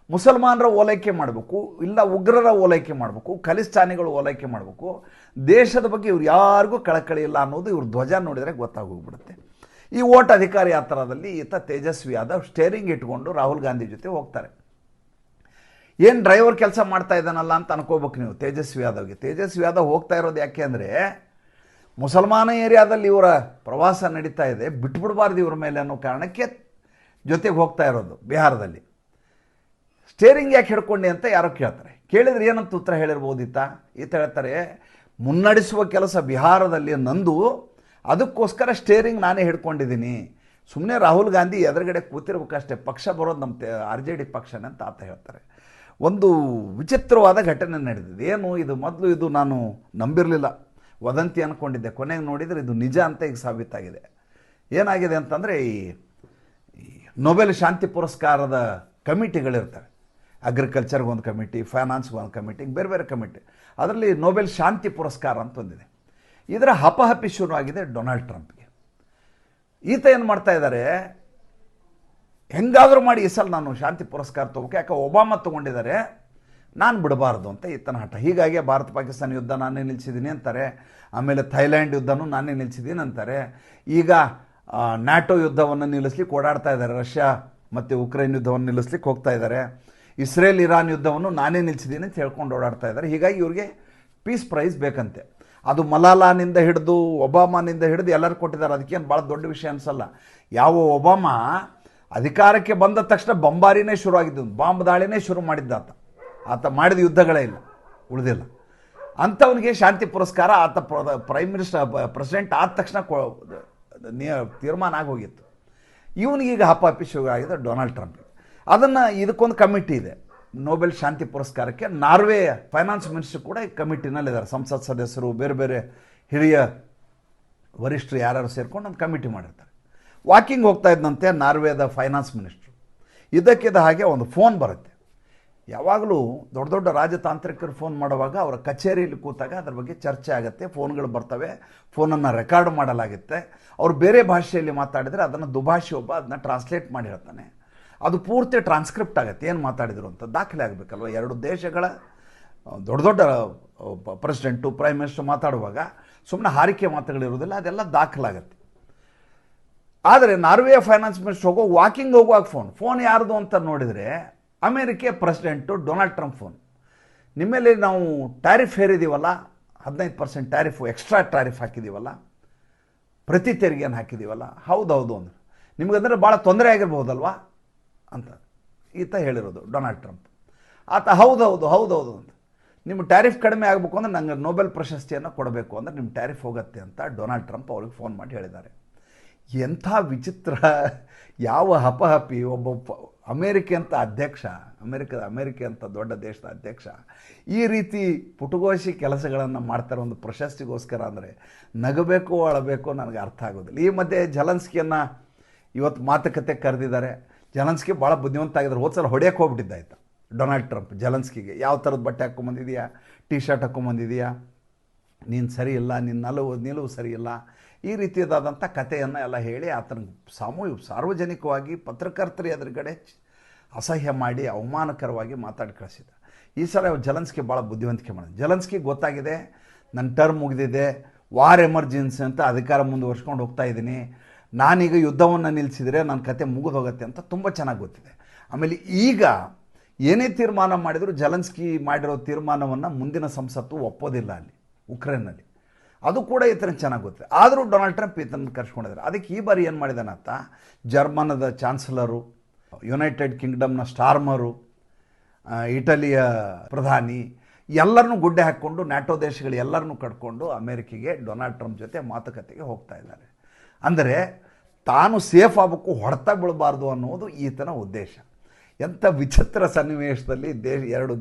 ಮುಸಲ್ಮಾನರ ಓಲೈಕೆ ಮಾಡಬೇಕು, ಇಲ್ಲ ಉಗ್ರರ ಓಲೈಕೆ ಮಾಡಬೇಕು, ಖಲಿಸ್ತಾನಿಗಳು ಓಲೈಕೆ ಮಾಡಬೇಕು. ದೇಶದ ಬಗ್ಗೆ ಇವ್ರು ಯಾರಿಗೂ ಕಳಕಳಿ ಇಲ್ಲ ಅನ್ನೋದು ಇವ್ರ ಧ್ವಜ ನೋಡಿದರೆ ಗೊತ್ತಾಗೋಗ್ಬಿಡುತ್ತೆ. ಈ ವೋಟ್ ಅಧಿಕಾರ ಯಾತ್ರಾದಲ್ಲಿ ಈತ ತೇಜಸ್ವಿ ಯಾದವ್ ಸ್ಟೇರಿಂಗ್ ಇಟ್ಕೊಂಡು ರಾಹುಲ್ ಗಾಂಧಿ ಜೊತೆ ಹೋಗ್ತಾರೆ. ಏನು ಡ್ರೈವರ್ ಕೆಲಸ ಮಾಡ್ತಾ ಇದ್ದಾನಲ್ಲ ಅಂತ ಅನ್ಕೋಬೇಕು ನೀವು ತೇಜಸ್ವಿ ಯಾದವ್ಗೆ. ತೇಜಸ್ವಿ ಯಾದವ್ ಹೋಗ್ತಾ ಇರೋದು ಯಾಕೆ ಅಂದರೆ, ಮುಸಲ್ಮಾನ ಏರಿಯಾದಲ್ಲಿ ಇವರ ಪ್ರವಾಸ ನಡೀತಾ ಇದೆ, ಬಿಟ್ಬಿಡಬಾರ್ದು ಇವ್ರ ಮೇಲೆ ಅನ್ನೋ ಕಾರಣಕ್ಕೆ ಜೊತೆಗೆ ಹೋಗ್ತಾ ಇರೋದು. ಬಿಹಾರದಲ್ಲಿ ಸ್ಟೇರಿಂಗ್ ಯಾಕೆ ಹಿಡ್ಕೊಂಡೆ ಅಂತ ಯಾರೋ ಕೇಳ್ತಾರೆ. ಕೇಳಿದ್ರೆ ಏನಂತ ಉತ್ತರ ಹೇಳಿರ್ಬೋದಿತ್ತ? ಈತ ಹೇಳ್ತಾರೆ, ಮುನ್ನಡೆಸುವ ಕೆಲಸ ಬಿಹಾರದಲ್ಲಿ ನಂದು, ಅದಕ್ಕೋಸ್ಕರ ಸ್ಟೇರಿಂಗ್ ನಾನೇ ಹಿಡ್ಕೊಂಡಿದ್ದೀನಿ. ಸುಮ್ಮನೆ ರಾಹುಲ್ ಗಾಂಧಿ ಎದುರುಗಡೆ ಕೂತಿರ್ಬೇಕಷ್ಟೇ, ಪಕ್ಷ ಬರೋದು ನಮ್ಮ RJD ಪಕ್ಷನೇ ಅಂತ ಆತ ಹೇಳ್ತಾರೆ. ಒಂದು ವಿಚಿತ್ರವಾದ ಘಟನೆ ನಡೆದಿದೆ. ಏನು ಇದು? ಮೊದಲು ಇದು ನಾನು ನಂಬಿರಲಿಲ್ಲ, ವದಂತಿ ಅಂದ್ಕೊಂಡಿದ್ದೆ. ಕೊನೆಗೆ ನೋಡಿದರೆ ಇದು ನಿಜ ಅಂತ ಈಗ ಸಾಬೀತಾಗಿದೆ. ಏನಾಗಿದೆ ಅಂತಂದರೆ, ಈ ನೊಬೆಲ್ ಶಾಂತಿ ಪುರಸ್ಕಾರದ ಕಮಿಟಿಗಳಿರ್ತವೆ. ಅಗ್ರಿಕಲ್ಚರ್ಗೆ ಒಂದು ಕಮಿಟಿ, ಫೈನಾನ್ಸ್ಗೆ ಒಂದು ಕಮಿಟಿ, ಬೇರೆ ಬೇರೆ ಕಮಿಟಿ. ಅದರಲ್ಲಿ ನೊಬೆಲ್ ಶಾಂತಿ ಪುರಸ್ಕಾರ ಅಂತ ಒಂದಿದೆ. ಇದರ ಹಪಹಪಿ ಶುರುವಾಗಿದೆ ಡೊನಾಲ್ಡ್ ಟ್ರಂಪ್ಗೆ. ಈತ ಏನು ಮಾಡ್ತಾ ಇದ್ದಾರೆ, ಹೆಂಗಾದರೂ ಮಾಡಿ ಈ ಸಲ ನಾನು ಶಾಂತಿ ಪುರಸ್ಕಾರ ತೊಗೋಕೆ, ಯಾಕೆ ಒಬಾಮ ತೊಗೊಂಡಿದ್ದಾರೆ, ನಾನು ಬಿಡಬಾರ್ದು ಅಂತ ಈತನ ಹಠ. ಹೀಗಾಗಿ ಭಾರತ ಪಾಕಿಸ್ತಾನ ಯುದ್ಧ ನಾನೇ ನಿಲ್ಲಿಸಿದ್ದೀನಿ ಅಂತಾರೆ. ಆಮೇಲೆ ಥೈಲ್ಯಾಂಡ್ ಯುದ್ಧನೂ ನಾನೇ ನಿಲ್ಲಿಸಿದ್ದೀನಿ ಅಂತಾರೆ. ಈಗ ನ್ಯಾಟೋ ಯುದ್ಧವನ್ನು ನಿಲ್ಲಿಸ್ಲಿಕ್ಕೆ ಓಡಾಡ್ತಾ ಇದ್ದಾರೆ. ರಷ್ಯಾ ಮತ್ತು ಉಕ್ರೇನ್ ಯುದ್ಧವನ್ನು ನಿಲ್ಲಿಸ್ಲಿಕ್ಕೆ ಹೋಗ್ತಾ ಇದ್ದಾರೆ. ಇಸ್ರೇಲ್ ಇರಾನ್ ಯುದ್ಧವನ್ನು ನಾನೇ ನಿಲ್ಲಿಸಿದ್ದೀನಿ ಅಂತ ಹೇಳ್ಕೊಂಡು ಓಡಾಡ್ತಾ ಇದ್ದಾರೆ. ಹೀಗಾಗಿ ಇವ್ರಿಗೆ ಪೀಸ್ ಪ್ರೈಸ್ ಬೇಕಂತೆ. ಅದು ಮಲಾಲಾನಿಂದ ಹಿಡಿದು ಒಬಾಮಾನಿಂದ ಹಿಡಿದು ಎಲ್ಲರೂ ಕೊಟ್ಟಿದ್ದಾರೆ. ಅದಕ್ಕೇನು ಭಾಳ ದೊಡ್ಡ ವಿಷಯ ಅನಿಸಲ್ಲ. ಯಾವ ಒಬಾಮ ಅಧಿಕಾರಕ್ಕೆ ಬಂದ ತಕ್ಷಣ ಬಂಬಾರಿನೇ ಶುರುವಾಗಿದ್ದು, ಬಾಂಬ್ ದಾಳಿನೇ ಶುರು ಮಾಡಿದ್ದಾತ. ಆತ ಮಾಡಿದ ಯುದ್ಧಗಳೇ ಇಲ್ಲ, ಉಳಿದಿಲ್ಲ. ಅಂಥವನಿಗೆ ಶಾಂತಿ ಪುರಸ್ಕಾರ ಆತ ಪ್ರೆಸಿಡೆಂಟ್ ಆದ ತಕ್ಷಣ ತೀರ್ಮಾನ ಆಗೋಗಿತ್ತು. ಇವನಿಗೀಗ ಹಪಾಪಿ ಶುರು ಆಗಿದೆ ಡೊನಾಲ್ಡ್ ಟ್ರಂಪ್. ಅದನ್ನು ಇದಕ್ಕೊಂದು ಕಮಿಟಿ ಇದೆ ನೊಬೆಲ್ ಶಾಂತಿ ಪುರಸ್ಕಾರಕ್ಕೆ. ನಾರ್ವೆ ಫೈನಾನ್ಸ್ ಮಿನಿಸ್ಟರ್ ಕೂಡ ಈ ಕಮಿಟಿನಲ್ಲಿದ್ದಾರೆ. ಸಂಸತ್ ಸದಸ್ಯರು, ಬೇರೆ ಬೇರೆ ಹಿರಿಯ ವರಿಷ್ಠರು ಯಾರ್ಯಾರು ಸೇರ್ಕೊಂಡು ಒಂದು ಕಮಿಟಿ ಮಾಡಿರ್ತಾರೆ. ವಾಕಿಂಗ್ ಹೋಗ್ತಾ ಇದ್ದಂತೆ ನಾರ್ವೆದ ಫೈನಾನ್ಸ್ ಮಿನಿಸ್ಟ್ರು. ಇದಕ್ಕಿದ್ದ ಹಾಗೆ ಒಂದು ಫೋನ್ ಬರುತ್ತೆ. ಯಾವಾಗಲೂ ದೊಡ್ಡ ದೊಡ್ಡ ರಾಜತಾಂತ್ರಿಕರು ಫೋನ್ ಮಾಡುವಾಗ ಅವರ ಕಚೇರಿಯಲ್ಲಿ ಕೂತಾಗ ಅದ್ರ ಬಗ್ಗೆ ಚರ್ಚೆ ಆಗುತ್ತೆ, ಫೋನ್ಗಳು ಬರ್ತವೆ, ಫೋನನ್ನು ರೆಕಾರ್ಡ್ ಮಾಡಲಾಗುತ್ತೆ. ಅವರು ಬೇರೆ ಭಾಷೆಯಲ್ಲಿ ಮಾತಾಡಿದರೆ ಅದನ್ನು ದುಭಾಷಿ ಒಬ್ಬ ಅದನ್ನ ಟ್ರಾನ್ಸ್ಲೇಟ್ ಮಾಡಿ ಹೇಳ್ತಾನೆ. ಅದು ಪೂರ್ತಿ ಟ್ರಾನ್ಸ್ಕ್ರಿಪ್ಟ್ ಆಗುತ್ತೆ, ಏನು ಮಾತಾಡಿದರು ಅಂತ ದಾಖಲೆ ಆಗಬೇಕಲ್ವ. ಎರಡು ದೇಶಗಳ ದೊಡ್ಡ ದೊಡ್ಡ ಪ್ರೆಸಿಡೆಂಟು ಪ್ರೈಮ್ ಮಿನಿಸ್ಟರ್ ಮಾತಾಡುವಾಗ ಸುಮ್ಮನೆ ಹಾರಿಕೆ ಮಾತುಗಳಿರೋದಿಲ್ಲ, ಅದೆಲ್ಲ ದಾಖಲಾಗತ್ತೆ. ಆದರೆ ನಾರ್ವೆ ಫೈನಾನ್ಸ್ ಮಿನಿಸ್ಟರ್ ವಾಕಿಂಗ್ ಹೋಗುವಾಗ ಫೋನ್ ಯಾರ್ದು ಅಂತ ನೋಡಿದರೆ ಅಮೇರಿಕೆ ಪ್ರೆಸಿಡೆಂಟು ಡೊನಾಲ್ಡ್ ಟ್ರಂಪ್ ಫೋನ್. ನಿಮ್ಮಲ್ಲಿ ನಾವು ಟ್ಯಾರಿಫ್ ಹೇರಿದ್ದೀವಲ್ಲ, 15% ಟ್ಯಾರಿಫು ಎಕ್ಸ್ಟ್ರಾ ಟ್ಯಾರಿಫ್ ಹಾಕಿದ್ದೀವಲ್ಲ, ಪ್ರತಿ ತೆರಿಗೆಯನ್ನು ಹಾಕಿದ್ದೀವಲ್ಲ, ಹೌದೌದು ಅಂದ್ರೆ ನಿಮಗಂದರೆ ಭಾಳ ತೊಂದರೆ ಆಗಿರ್ಬೋದಲ್ವಾ ಅಂತ ಈತ ಹೇಳಿರೋದು ಡೊನಾಲ್ಡ್ ಟ್ರಂಪ್. ಆತ ಹೌದೌದು ಅಂತ, ನಿಮ್ಮ ಟ್ಯಾರಿಫ್ ಕಡಿಮೆ ಆಗಬೇಕು ಅಂದರೆ ನಂಗೆ ನೊಬೆಲ್ ಪ್ರಶಸ್ತಿಯನ್ನು ಕೊಡಬೇಕು ಅಂದರೆ ನಿಮ್ಮ ಟ್ಯಾರಿಫ್ ಹೋಗುತ್ತೆ ಅಂತ ಡೊನಾಲ್ಡ್ ಟ್ರಂಪ್ ಅವ್ರಿಗೆ ಫೋನ್ ಮಾಡಿ ಹೇಳಿದ್ದಾರೆ. ಎಂಥ ವಿಚಿತ್ರ, ಯಾವ ಹಪಹಪಿ. ಒಬ್ಬ ಅಮೇರಿಕೆ ಅಂತ ಅಧ್ಯಕ್ಷ, ಅಮೇರಿಕೆ ಅಂತ ದೊಡ್ಡ ದೇಶದ ಅಧ್ಯಕ್ಷ ಈ ರೀತಿ ಪುಟುಗೋಶಿ ಕೆಲಸಗಳನ್ನು ಮಾಡ್ತಾರೆ ಒಂದು ಪ್ರಶಸ್ತಿಗೋಸ್ಕರ ಅಂದರೆ ನಗಬೇಕು ಅಳಬೇಕು ನನಗೆ ಅರ್ಥ ಆಗೋದಿಲ್ಲ. ಈ ಮಧ್ಯೆ ಜೆಲೆನ್ಸ್ಕಿಯನ್ನು ಇವತ್ತು ಮಾತುಕತೆ ಕರೆದಿದ್ದಾರೆ. ಜೆಲೆನ್ಸ್ಕಿ ಭಾಳ ಬುದ್ಧಿವಂತ ಆಗಿದ್ದಾರೆ. ಹೋದ್ಸಲ ಹೊಡೆಯಕ್ಕೆ ಹೋಗ್ಬಿಟ್ಟಿದ್ದಾಯ್ತು ಡೊನಾಲ್ಡ್ ಟ್ರಂಪ್ ಜೆಲೆನ್ಸ್ಕಿಗೆ. ಯಾವ ಥರದ ಬಟ್ಟೆ ಹಾಕ್ಕೊಂಬಂದಿದೆಯಾ, ಟಿ ಶರ್ಟ್ ಹಾಕ್ಕೊಂಬಂದಿದೆಯಾ, ನೀನು ಸರಿ ಇಲ್ಲ, ನಿನ್ನ ನಿಲುವು ಸರಿ ಇಲ್ಲ, ಈ ರೀತಿಯಾದಂಥ ಕಥೆಯನ್ನು ಎಲ್ಲ ಹೇಳಿ ಆತನ ಸಾರ್ವಜನಿಕವಾಗಿ ಪತ್ರಕರ್ತರ ಎದುರುಗಡೆ ಅಸಹ್ಯ ಮಾಡಿ ಅವಮಾನಕರವಾಗಿ ಮಾತಾಡಿ ಕಳಿಸಿದ. ಈ ಸಲ ಜೆಲೆನ್ಸ್ಕಿ ಭಾಳ ಬುದ್ಧಿವಂತಿಕೆ ಮಾಡಿದ. ಜೆಲೆನ್ಸ್ಕಿಗೆ ಗೊತ್ತಾಗಿದೆ ನನ್ನ ಟರ್ಮ್ ಮುಗಿದಿದೆ, ವಾರ್ ಎಮರ್ಜೆನ್ಸಿ ಅಂತ ಅಧಿಕಾರ ಮುಂದುವರ್ಸ್ಕೊಂಡು ಹೋಗ್ತಾ ಇದ್ದೀನಿ, ನಾನೀಗ ಯುದ್ಧವನ್ನು ನಿಲ್ಲಿಸಿದರೆ ನನ್ನ ಕತೆ ಮುಗಿದು ಹೋಗುತ್ತೆ ಅಂತ ತುಂಬ ಚೆನ್ನಾಗಿ ಗೊತ್ತಿದೆ. ಆಮೇಲೆ ಈಗ ಏನೇ ತೀರ್ಮಾನ ಮಾಡಿದರೂ ಜೆಲೆನ್ಸ್ಕಿ ಮಾಡಿರೋ ತೀರ್ಮಾನವನ್ನು ಮುಂದಿನ ಸಂಸತ್ತು ಒಪ್ಪೋದಿಲ್ಲ ಅಲ್ಲಿ ಉಕ್ರೇನ್ನಲ್ಲಿ. ಅದು ಕೂಡ ಈತನಿಗೆ ಚೆನ್ನಾಗಿ ಗೊತ್ತಿದೆ. ಆದರೂ ಡೊನಾಲ್ಡ್ ಟ್ರಂಪ್ ಈತನ ಕರ್ಸ್ಕೊಂಡಿದ್ದಾರೆ. ಅದಕ್ಕೆ ಈ ಬಾರಿ ಏನು ಮಾಡಿದಾನಂತ, ಜರ್ಮನದ ಚಾನ್ಸಲರು, ಯುನೈಟೆಡ್ ಕಿಂಗ್ಡಮ್ನ ಸ್ಟಾರ್ಮರು, ಇಟಲಿಯ ಪ್ರಧಾನಿ ಎಲ್ಲರನ್ನೂ ಗುಡ್ಡೆ ಹಾಕ್ಕೊಂಡು ನ್ಯಾಟೋ ದೇಶಗಳು ಎಲ್ಲರನ್ನೂ ಕಟ್ಕೊಂಡು ಅಮೇರಿಕೆಗೆ ಡೊನಾಲ್ಡ್ ಟ್ರಂಪ್ ಜೊತೆ ಮಾತುಕತೆಗೆ ಹೋಗ್ತಾ ಇದ್ದಾರೆ. ಅಂದರೆ ತಾನು ಸೇಫ್ ಆಗಬೇಕು, ಹೊಡೆತ ಬೀಳಬಾರ್ದು ಅನ್ನೋದು ಈತನ ಉದ್ದೇಶ. ಎಂಥ ವಿಚಿತ್ರ ಸನ್ನಿವೇಶದಲ್ಲಿ ಎರಡು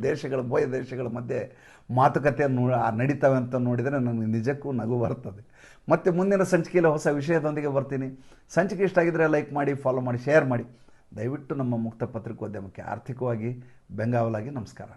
ಉಭಯ ದೇಶಗಳ ಮಧ್ಯೆ ಮಾತುಕತೆ ನಡೀತವೆ ಅಂತ ನೋಡಿದರೆ ನನಗೆ ನಿಜಕ್ಕೂ ನಗು ಬರ್ತದೆ. ಮತ್ತು ಮುಂದಿನ ಸಂಚಿಕೆಯಲ್ಲಿ ಹೊಸ ವಿಷಯದೊಂದಿಗೆ ಬರ್ತೀನಿ. ಸಂಚಿಕೆ ಇಷ್ಟ ಆಗಿದ್ದರೆ ಲೈಕ್ ಮಾಡಿ, ಫಾಲೋ ಮಾಡಿ, ಶೇರ್ ಮಾಡಿ. ದಯವಿಟ್ಟು ನಮ್ಮ ಮುಕ್ತ ಪತ್ರಿಕೋದ್ಯಮಕ್ಕೆ ಆರ್ಥಿಕವಾಗಿ ಬೆಂಗಾವಲಾಗಿ ನಮಸ್ಕಾರ.